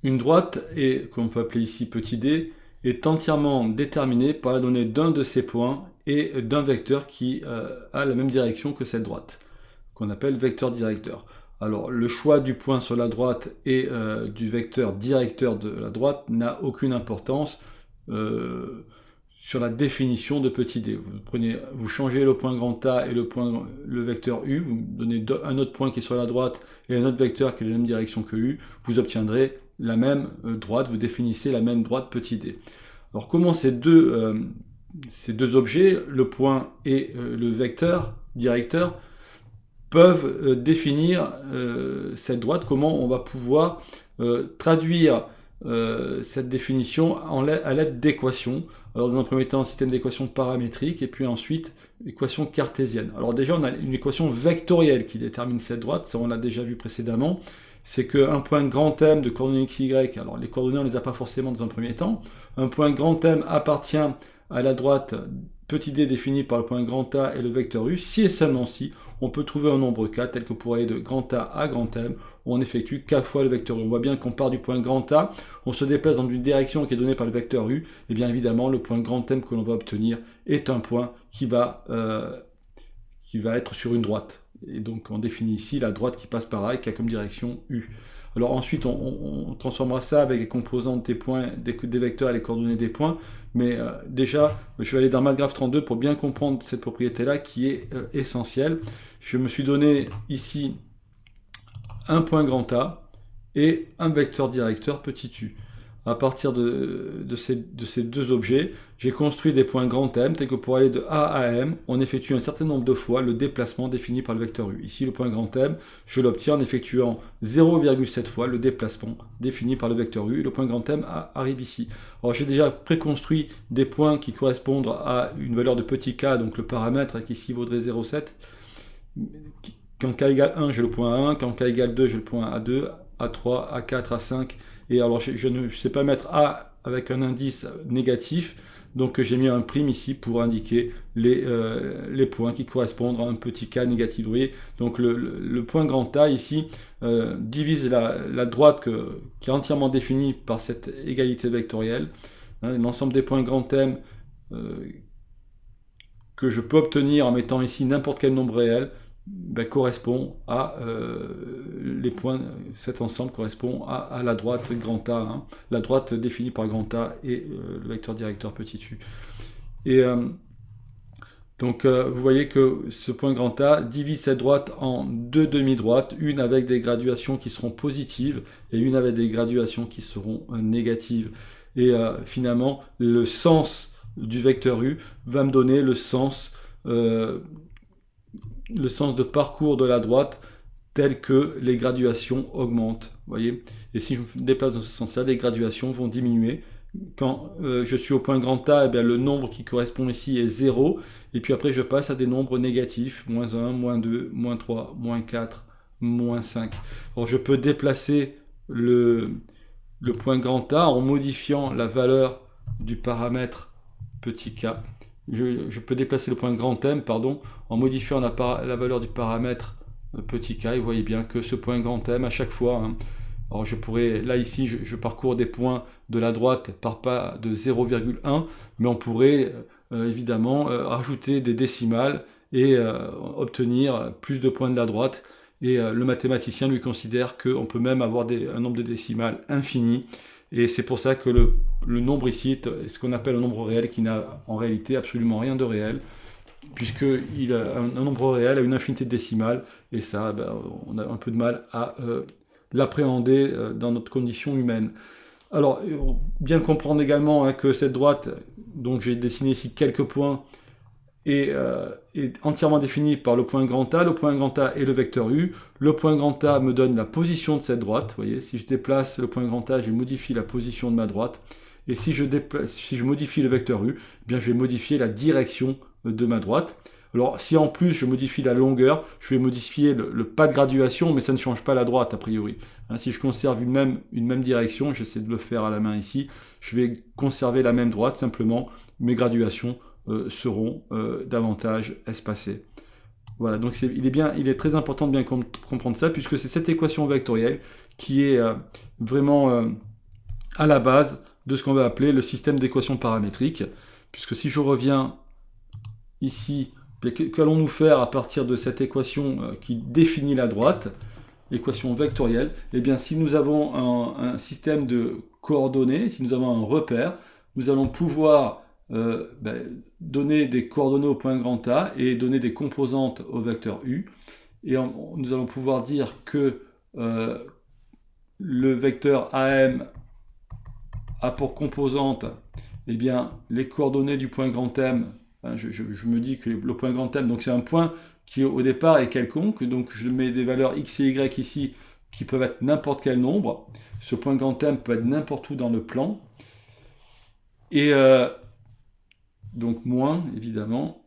Une droite, qu'on peut appeler ici petit d, est entièrement déterminée par la donnée d'un de ces points et d'un vecteur qui a la même direction que cette droite, qu'on appelle vecteur directeur. Alors le choix du point sur la droite et du vecteur directeur de la droite n'a aucune importance sur la définition de petit d. Vous changez le point grand A et le vecteur u, vous donnez un autre point qui est sur la droite et un autre vecteur qui est dans la même direction que u, vous obtiendrez la même droite, vous définissez la même droite petit d. Alors comment ces deux objets, le point et le vecteur directeur, peuvent définir cette droite, comment on va pouvoir traduire cette définition à l'aide d'équations. Alors dans un premier temps, un système d'équations paramétriques, et puis ensuite, équation cartésienne. Alors déjà, on a une équation vectorielle qui détermine cette droite, ça on l'a déjà vu précédemment. C'est qu'un point grand M de coordonnées x, y, alors les coordonnées on ne les a pas forcément dans un premier temps, un point grand M appartient à la droite petit d définie par le point grand A et le vecteur u, si et seulement si on peut trouver un nombre k tel que pour aller de grand A à grand M, où on effectue k fois le vecteur u. On voit bien qu'on part du point grand A, on se déplace dans une direction qui est donnée par le vecteur u, et bien évidemment le point grand M que l'on va obtenir est un point qui va être sur une droite. Et donc on définit ici la droite qui passe par A et qui a comme direction U. Alors ensuite on transformera ça avec les composantes des points, des vecteurs et les coordonnées des points. Mais déjà, je vais aller dans MATLAB 32 pour bien comprendre cette propriété-là qui est essentielle. Je me suis donné ici un point grand A et un vecteur directeur petit u. À partir de ces deux objets, j'ai construit des points grand M, tels que pour aller de A à M, on effectue un certain nombre de fois le déplacement défini par le vecteur U. Ici, le point grand M, je l'obtiens en effectuant 0,7 fois le déplacement défini par le vecteur U, et le point grand M arrive ici. Alors j'ai déjà préconstruit des points qui correspondent à une valeur de petit k, donc le paramètre qui ici vaudrait 0,7. Quand k égale 1, j'ai le point 1, quand k égale 2, j'ai le point A2, A3, A4, A5, et alors je ne sais pas mettre A avec un indice négatif, donc j'ai mis un prime ici pour indiquer les points qui correspondent à un petit k négatif. Vous voyez, donc le point grand A ici divise la droite qui est entièrement définie par cette égalité vectorielle. L'ensemble des points grand M que je peux obtenir en mettant ici n'importe quel nombre réel, correspond à les points, cet ensemble correspond à la droite grand A, la droite définie par grand A et le vecteur directeur petit u. Et donc vous voyez que ce point grand A divise cette droite en deux demi-droites, une avec des graduations qui seront positives et une avec des graduations qui seront négatives. Et finalement, le sens du vecteur u va me donner le sens de parcours de la droite tel que les graduations augmentent. Voyez, et si je me déplace dans ce sens-là, les graduations vont diminuer. Quand je suis au point grand A, le nombre qui correspond ici est 0, et puis après je passe à des nombres négatifs, moins 1, moins 2, moins 3, moins 4, moins 5. Alors je peux déplacer le point grand A en modifiant la valeur du paramètre petit k. Je peux déplacer le point grand M, en modifiant la valeur du paramètre petit k. Et vous voyez bien que ce point grand M, à chaque fois, alors je pourrais, là ici, je parcours des points de la droite par pas de 0,1, mais on pourrait évidemment rajouter des décimales et obtenir plus de points de la droite. Et le mathématicien lui considère qu'on peut même avoir un nombre de décimales infini. Et c'est pour ça que le nombre ici est ce qu'on appelle un nombre réel qui n'a en réalité absolument rien de réel, puisque un nombre réel a une infinité de décimales, et ça, on a un peu de mal à l'appréhender dans notre condition humaine. Alors, bien comprendre également que cette droite, donc j'ai dessiné ici quelques points, est entièrement définie par le point grand A. Le point grand A est le vecteur U. Le point grand A me donne la position de cette droite. Vous voyez, si je déplace le point grand A, je modifie la position de ma droite. Et si je modifie le vecteur U, je vais modifier la direction de ma droite. Alors, si en plus je modifie la longueur, je vais modifier le pas de graduation, mais ça ne change pas la droite a priori. Si je conserve une même direction, j'essaie de le faire à la main ici, je vais conserver la même droite, simplement mes graduations seront davantage espacées. Voilà, donc il est très important de bien comprendre ça, puisque c'est cette équation vectorielle qui est vraiment à la base de ce qu'on va appeler le système d'équations paramétriques, puisque si je reviens ici, qu'allons-nous faire à partir de cette équation qui définit la droite, équation vectorielle? Eh bien, si nous avons un système de coordonnées, si nous avons un repère, nous allons pouvoir donner des coordonnées au point grand A et donner des composantes au vecteur U. Et nous allons pouvoir dire que le vecteur AM a pour composante bien, les coordonnées du point grand M. Je me dis que le point grand M, donc c'est un point qui au départ est quelconque, donc je mets des valeurs x et y ici qui peuvent être n'importe quel nombre. Ce point grand M peut être n'importe où dans le plan. Et donc moins, évidemment,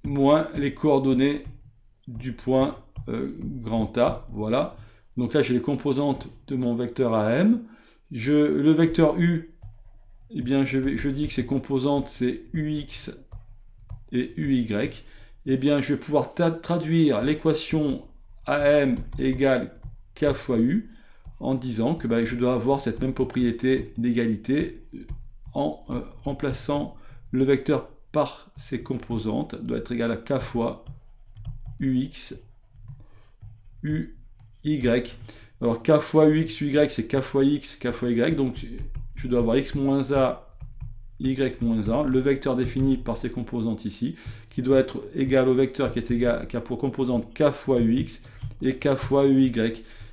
moins les coordonnées du point grand A. Voilà. Donc là, j'ai les composantes de mon vecteur AM. Le vecteur U, eh bien, je dis que ses composantes, c'est UX et UY. Eh bien, je vais pouvoir traduire l'équation AM égale K fois U en disant que je dois avoir cette même propriété d'égalité en remplaçant le vecteur par ses composantes, doit être égal à K fois UX, UY. Alors K fois UX, UY, c'est K fois X, K fois Y, donc je dois avoir X moins A, Y moins A, le vecteur défini par ses composantes ici, qui doit être égal au vecteur qui a pour composante K fois UX et K fois UY.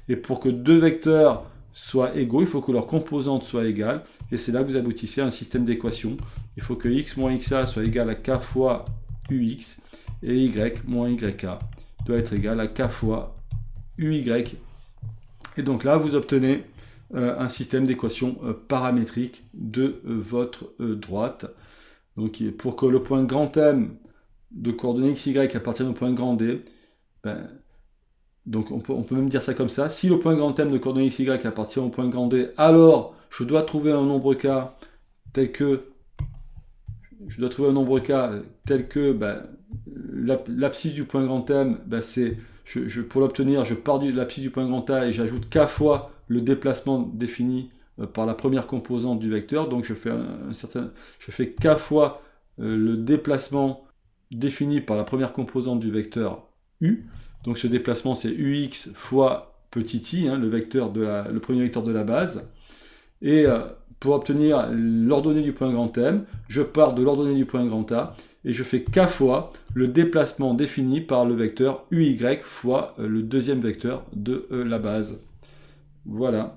Et pour que deux vecteurs soient égaux, il faut que leurs composantes soient égales, et c'est là que vous aboutissez à un système d'équations. Il faut que X moins XA soit égal à K fois UX, et Y moins YA doit être égal à K fois UY. Et donc là, vous obtenez un système d'équations paramétriques de votre droite. Donc pour que le point grand M de coordonnées x, y appartienne au point grand D, donc on peut même dire ça comme ça. Si le point grand M de coordonnées x, y appartient au point grand D, alors je dois trouver un nombre k tel que l'abscisse du point grand M, pour l'obtenir, je pars de l'abscisse du point grand A et j'ajoute k fois le déplacement défini par la première composante du vecteur. Donc je fais k fois le déplacement défini par la première composante du vecteur U. Donc ce déplacement, c'est ux fois petit i, le premier vecteur de la base. Et pour obtenir l'ordonnée du point grand M, je pars de l'ordonnée du point grand A et je fais k fois le déplacement défini par le vecteur uy fois le deuxième vecteur de la base. Voilà,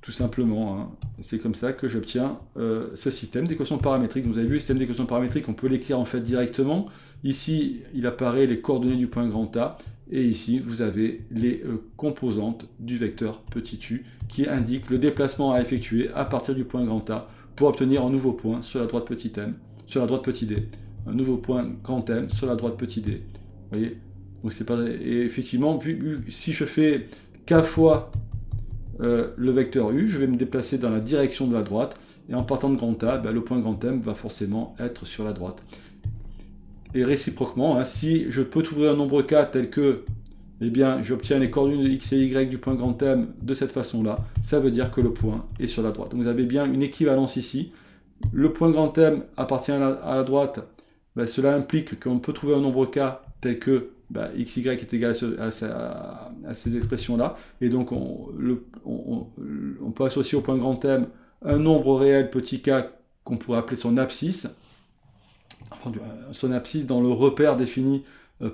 tout simplement. C'est comme ça que j'obtiens ce système d'équations paramétriques. Vous avez vu, le système d'équations paramétriques, on peut l'écrire en fait directement. Ici, il apparaît les coordonnées du point grand A. Et ici, vous avez les composantes du vecteur petit u qui indiquent le déplacement à effectuer à partir du point grand A pour obtenir un nouveau point sur la droite petit m, sur la droite petit d. Un nouveau point grand M sur la droite petit d. Vous voyez? Donc c'est pas... Et effectivement, si je fais k fois le vecteur u, je vais me déplacer dans la direction de la droite. Et en partant de grand A, le point grand M va forcément être sur la droite. Et réciproquement, si je peux trouver un nombre k tel que, j'obtiens les coordonnées de x et y du point grand M de cette façon-là, ça veut dire que le point est sur la droite. Donc vous avez bien une équivalence ici. Le point grand M appartient à la droite. Cela implique qu'on peut trouver un nombre k tel que x, y est égal à ces expressions-là. Et donc on peut associer au point grand M un nombre réel petit k qu'on pourrait appeler son abscisse. Son abscisse dans le repère défini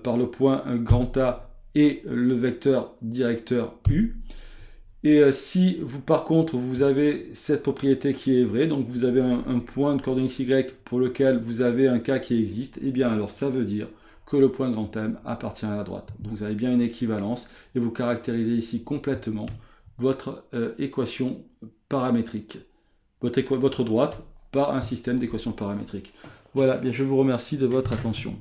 par le point grand A et le vecteur directeur U. Et si vous, par contre, vous avez cette propriété qui est vraie, donc vous avez un point de coordonnées x, y pour lequel vous avez un k qui existe, et bien alors ça veut dire que le point grand M appartient à la droite. Donc vous avez bien une équivalence et vous caractérisez ici complètement votre équation paramétrique, votre droite par un système d'équations paramétriques. Voilà, bien je vous remercie de votre attention.